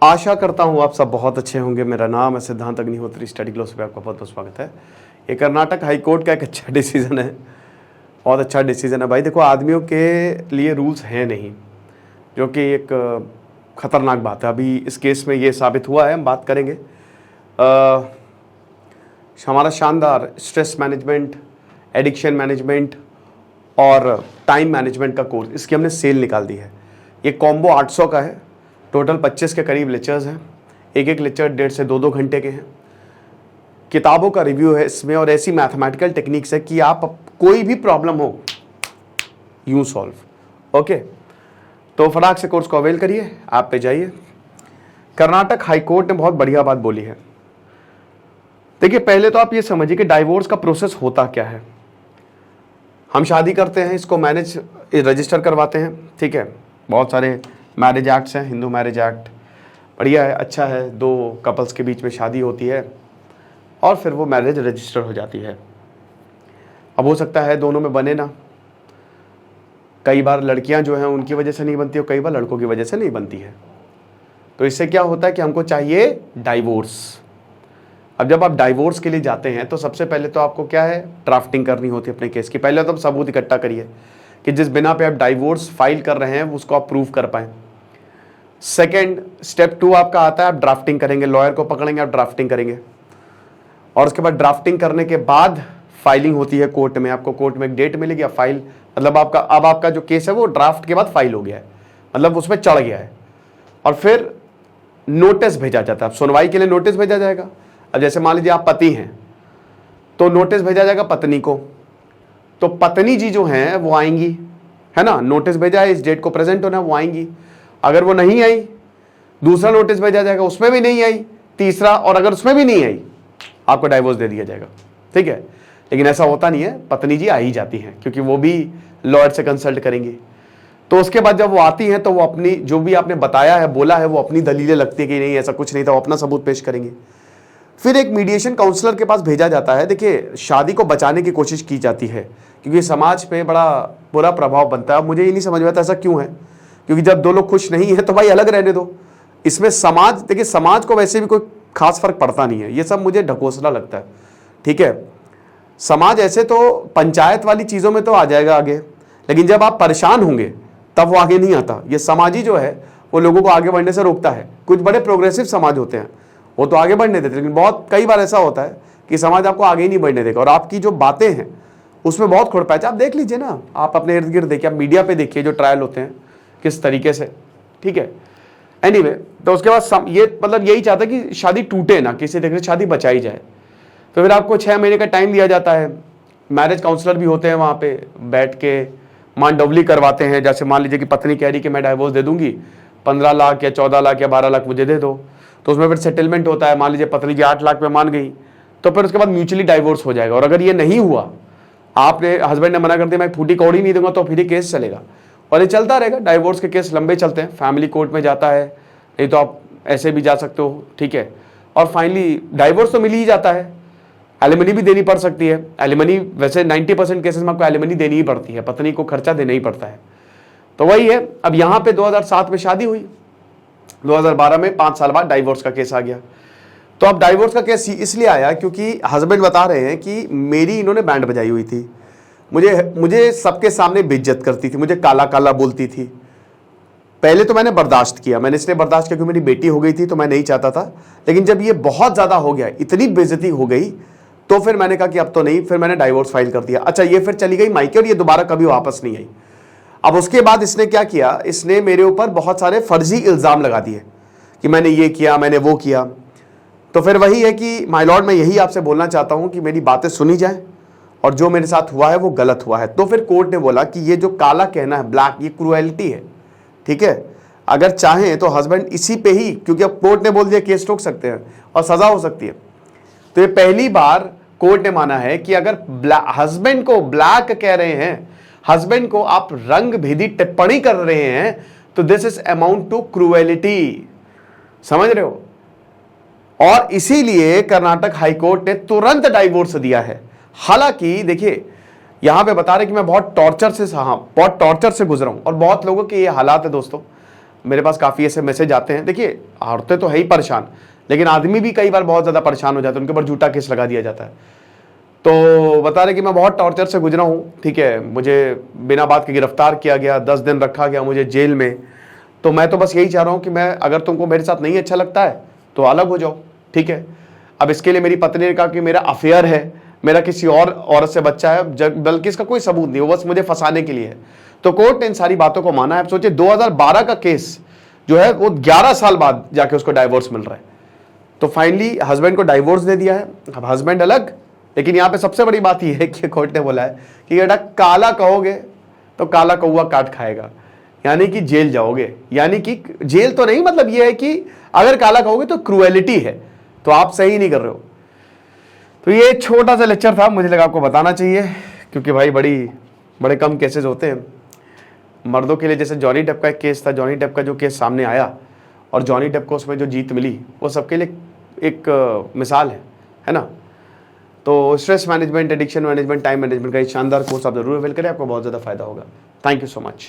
आशा करता हूँ आप सब बहुत अच्छे होंगे। मेरा नाम है सिद्धांत अग्निहोत्री, स्टडी ग्लोस पे आपका बहुत बहुत स्वागत है। ये कर्नाटक हाई कोर्ट का एक अच्छा डिसीजन है, बहुत अच्छा डिसीजन है भाई। देखो, आदमियों के लिए रूल्स हैं नहीं, जो कि एक ख़तरनाक बात है। अभी इस केस में ये साबित हुआ है, हम बात करेंगे। हमारा शानदार स्ट्रेस मैनेजमेंट, एडिक्शन मैनेजमेंट और टाइम मैनेजमेंट का कोर्स, इसकी हमने सेल निकाल दी है। ये कॉम्बो 800 का है। टोटल 25 के करीब लेक्चर्स हैं। एक एक लेक्चर 1.5 से 2 घंटे के हैं। किताबों का रिव्यू है इसमें और ऐसी मैथमेटिकल टेक्निक्स है कि आप कोई भी प्रॉब्लम हो यूं सॉल्व। ओके, तो फटाक से कोर्स को अवेल करिए, आप पे जाइए। कर्नाटक हाई कोर्ट ने बहुत बढ़िया बात बोली है। देखिए, पहले तो आप ये समझिए कि डाइवोर्स का प्रोसेस होता क्या है। हम शादी करते हैं, इसको मैरिज रजिस्टर करवाते हैं, ठीक है। बहुत सारे मैरिज एक्ट्स हैं, हिंदू मैरिज एक्ट बढ़िया है, अच्छा है। 2 कपल्स के बीच में शादी होती है और फिर वो मैरिज रजिस्टर हो जाती है। अब हो सकता है दोनों में बने ना, कई बार लड़कियां जो हैं उनकी वजह से नहीं बनती और कई बार लड़कों की वजह से नहीं बनती है। तो इससे क्या होता है कि हमको चाहिए डाइवोर्स। अब जब आप डाइवोर्स के लिए जाते हैं तो सबसे पहले तो आपको क्या है, ड्राफ्टिंग करनी होती है अपने केस की। पहले तो आप सबूत इकट्ठा करिए कि जिस बिना पे आप डाइवोर्स फाइल कर रहे हैं उसको आप प्रूव कर पाएं। सेकेंड, स्टेप 2 आपका आता है, आप ड्राफ्टिंग करेंगे, लॉयर को पकड़ेंगे, आप ड्राफ्टिंग करेंगे और उसके बाद ड्राफ्टिंग करने के बाद फाइलिंग होती है कोर्ट में। आपको कोर्ट में एक डेट मिलेगी, फाइल मतलब आपका जो केस है वो ड्राफ्ट के बाद फाइल हो गया है, मतलब उसमें चढ़ गया है। और फिर नोटिस भेजा जाता है, सुनवाई के लिए नोटिस भेजा जाएगा। अब जैसे मान लीजिए आप पति हैं तो नोटिस भेजा जाएगा पत्नी को, तो पत्नी जी जो हैं वो आएंगी, है ना। नोटिस भेजा है, इस डेट को प्रेजेंट होना, वो आएंगी। अगर वो नहीं आई, दूसरा नोटिस भेजा जाएगा, उसमें भी नहीं आई, तीसरा, और अगर उसमें भी नहीं आई आपको डाइवोर्स दे दिया जाएगा, ठीक है। लेकिन ऐसा होता नहीं है, पत्नी जी आ ही जाती हैं क्योंकि वो भी लॉयर से कंसल्ट करेंगी। तो उसके बाद जब वो आती हैं तो वो अपनी जो भी आपने बताया है, बोला है, वो अपनी दलीलें लगती है कि नहीं ऐसा कुछ नहीं था, वो अपना सबूत पेश करेंगे। फिर एक मीडिएशन काउंसलर के पास भेजा जाता है। देखिए, शादी को बचाने की कोशिश की जाती है क्योंकि समाज पे बड़ा बुरा प्रभाव बनता है। मुझे ये नहीं समझ में आता ऐसा क्यों है, क्योंकि जब 2 लोग खुश नहीं है तो भाई अलग रहने दो। इसमें समाज, देखिए समाज को वैसे भी कोई खास फर्क पड़ता नहीं है, ये सब मुझे ढकोसला लगता है, ठीक है। समाज ऐसे तो पंचायत वाली चीज़ों में तो आ जाएगा आगे, लेकिन जब आप परेशान होंगे तब वो आगे नहीं आता। ये समाज ही जो है वो लोगों को आगे बढ़ने से रोकता है। कुछ बड़े प्रोग्रेसिव समाज होते हैं वो तो आगे बढ़ने देते, लेकिन बहुत कई बार ऐसा होता है कि समाज आपको आगे ही नहीं बढ़ने देगा और आपकी जो बातें हैं उसमें बहुत खुड़ पैच। आप देख लीजिए ना, आप अपने इर्द गिर्द देखिए, आप मीडिया पे देखिए जो ट्रायल होते हैं किस तरीके से, ठीक है। एनीवे, तो उसके बाद ये मतलब यही चाहता है कि शादी टूटे ना, किसी तरीके से शादी बचाई जाए। तो फिर आपको 6 महीने का टाइम दिया जाता है। मैरिज काउंसलर भी होते हैं वहाँ पे, बैठ के मांडवली करवाते हैं। जैसे मान लीजिए कि पत्नी कह रही कि मैं डाइवोर्स दे दूंगी, 15 लाख या 14 लाख या 12 लाख मुझे दे दो, तो उसमें फिर सेटलमेंट होता है। मान लीजिए पत्नी जी 8 लाख में मान गई तो फिर उसके बाद म्यूचुअली डाइवोर्स हो जाएगा। और अगर ये नहीं हुआ, आपने हस्बैंड ने मना कर दिया मैं फूटी कौड़ी नहीं दूंगा, तो फिर ये केस चलेगा और ये चलता रहेगा। डाइवोर्स के केस लंबे चलते हैं, फैमिली कोर्ट में जाता है, नहीं तो आप ऐसे भी जा सकते हो, ठीक है। और फाइनली डाइवोर्स तो मिल ही जाता है, एलिमनी भी देनी पड़ सकती है। एलिमनी वैसे 90% केसेस में आपको एलिमनी देनी ही पड़ती है, पत्नी को खर्चा देना ही पड़ता है। तो वही है। अब यहाँ पे 2007 में शादी हुई, 2012 में 5 साल बाद डाइवोर्स का केस आ गया। तो अब डाइवोर्स का केस इसलिए आया क्योंकि हस्बैंड बता रहे हैं कि मेरी इन्होंने बैंड बजाई हुई थी, मुझे सबके सामने बेइज्जत करती थी, मुझे काला काला बोलती थी। पहले तो मैंने बर्दाश्त किया, मैंने इसलिए बर्दाश्त किया क्योंकि मेरी बेटी हो गई थी तो मैं नहीं चाहता था। लेकिन जब ये बहुत ज़्यादा हो गया, इतनी बेइज्जती हो गई, तो फिर मैंने कहा कि अब तो नहीं, फिर मैंने डाइवोर्स फाइल कर दिया। अच्छा, ये फिर चली गई मायके और ये दोबारा कभी वापस नहीं आई। अब उसके बाद इसने क्या किया, इसने मेरे ऊपर बहुत सारे फर्जी इल्ज़ाम लगा दिए कि मैंने ये किया, मैंने वो किया। तो फिर वही है कि माय लॉर्ड, मैं यही आपसे बोलना चाहता हूँ कि मेरी बातें सुनी जाएं और जो मेरे साथ हुआ है वो गलत हुआ है। तो फिर कोर्ट ने बोला कि ये जो काला कहना है, ब्लैक, ये क्रूएलिटी है, ठीक है। अगर चाहें तो हस्बैंड इसी पे ही, क्योंकि अब कोर्ट ने बोल दिया केस ठोक सकते हैं और सजा हो सकती है। तो ये पहली बार कोर्ट ने माना है कि अगर हस्बैंड को ब्लैक कह रहे हैं, हस्बैंड को आप रंग भेदी टिप्पणी कर रहे हैं, तो this is amount to cruelty. समझ रहे हो। और इसीलिए कर्नाटक हाईकोर्ट ने तुरंत डाइवोर्स दिया है। हालांकि देखिए, यहां पे बता रहे कि मैं बहुत टॉर्चर से गुजरा हूं और बहुत लोगों के ये हालात है दोस्तों। मेरे पास काफ़ी ऐसे मैसेज आते हैं। देखिए, औरतें तो है ही परेशान, लेकिन आदमी भी कई बार बहुत ज़्यादा परेशान हो जाते हैं, उनके ऊपर झूठा केस लगा दिया जाता है। तो बता रहे कि मैं बहुत टॉर्चर से गुजरा हूँ, ठीक है, मुझे बिना बात के गिरफ्तार किया गया, 10 दिन रखा गया मुझे जेल में। तो मैं तो बस यही चाह रहा हूँ कि मैं, अगर तुमको मेरे साथ नहीं अच्छा लगता है तो अलग हो जाओ, ठीक है। अब इसके लिए मेरी पत्नी ने कहा कि मेरा अफेयर है, मेरा किसी और औरत से बच्चा है, बल्कि इसका कोई सबूत नहीं, वो बस मुझे फंसाने के लिए है। तो कोर्ट ने इन सारी बातों को माना है। आप सोचिए 2012 का केस जो है वो 11 साल बाद जाके उसको डाइवोर्स मिल रहा है। तो फाइनली हस्बैंड को डाइवोर्स दे दिया है, अब हस्बैंड अलग। लेकिन यहाँ पे सबसे बड़ी बात यह है कि कोर्ट ने बोला है कि बेटा काला कहोगे तो काला कौवा काट खाएगा, यानी कि जेल जाओगे। यानी कि जेल तो नहीं, मतलब यह है कि अगर काला कहोगे तो क्रूएलिटी है, तो आप सही नहीं कर रहे हो। तो ये छोटा सा लेक्चर था, मुझे लगा आपको बताना चाहिए, क्योंकि भाई बड़े कम केसेस होते हैं मर्दों के लिए। जैसे जॉनी डेप का एक केस था, जॉनी डेप का जो केस सामने आया और जॉनी डेप को उसमें जो जीत मिली, वो सबके लिए एक मिसाल है ना। तो stress management, addiction management, time management का एक शानदार कोर्स आप जरूर अवेल करें, आपको बहुत ज़्यादा फायदा होगा। Thank you so much.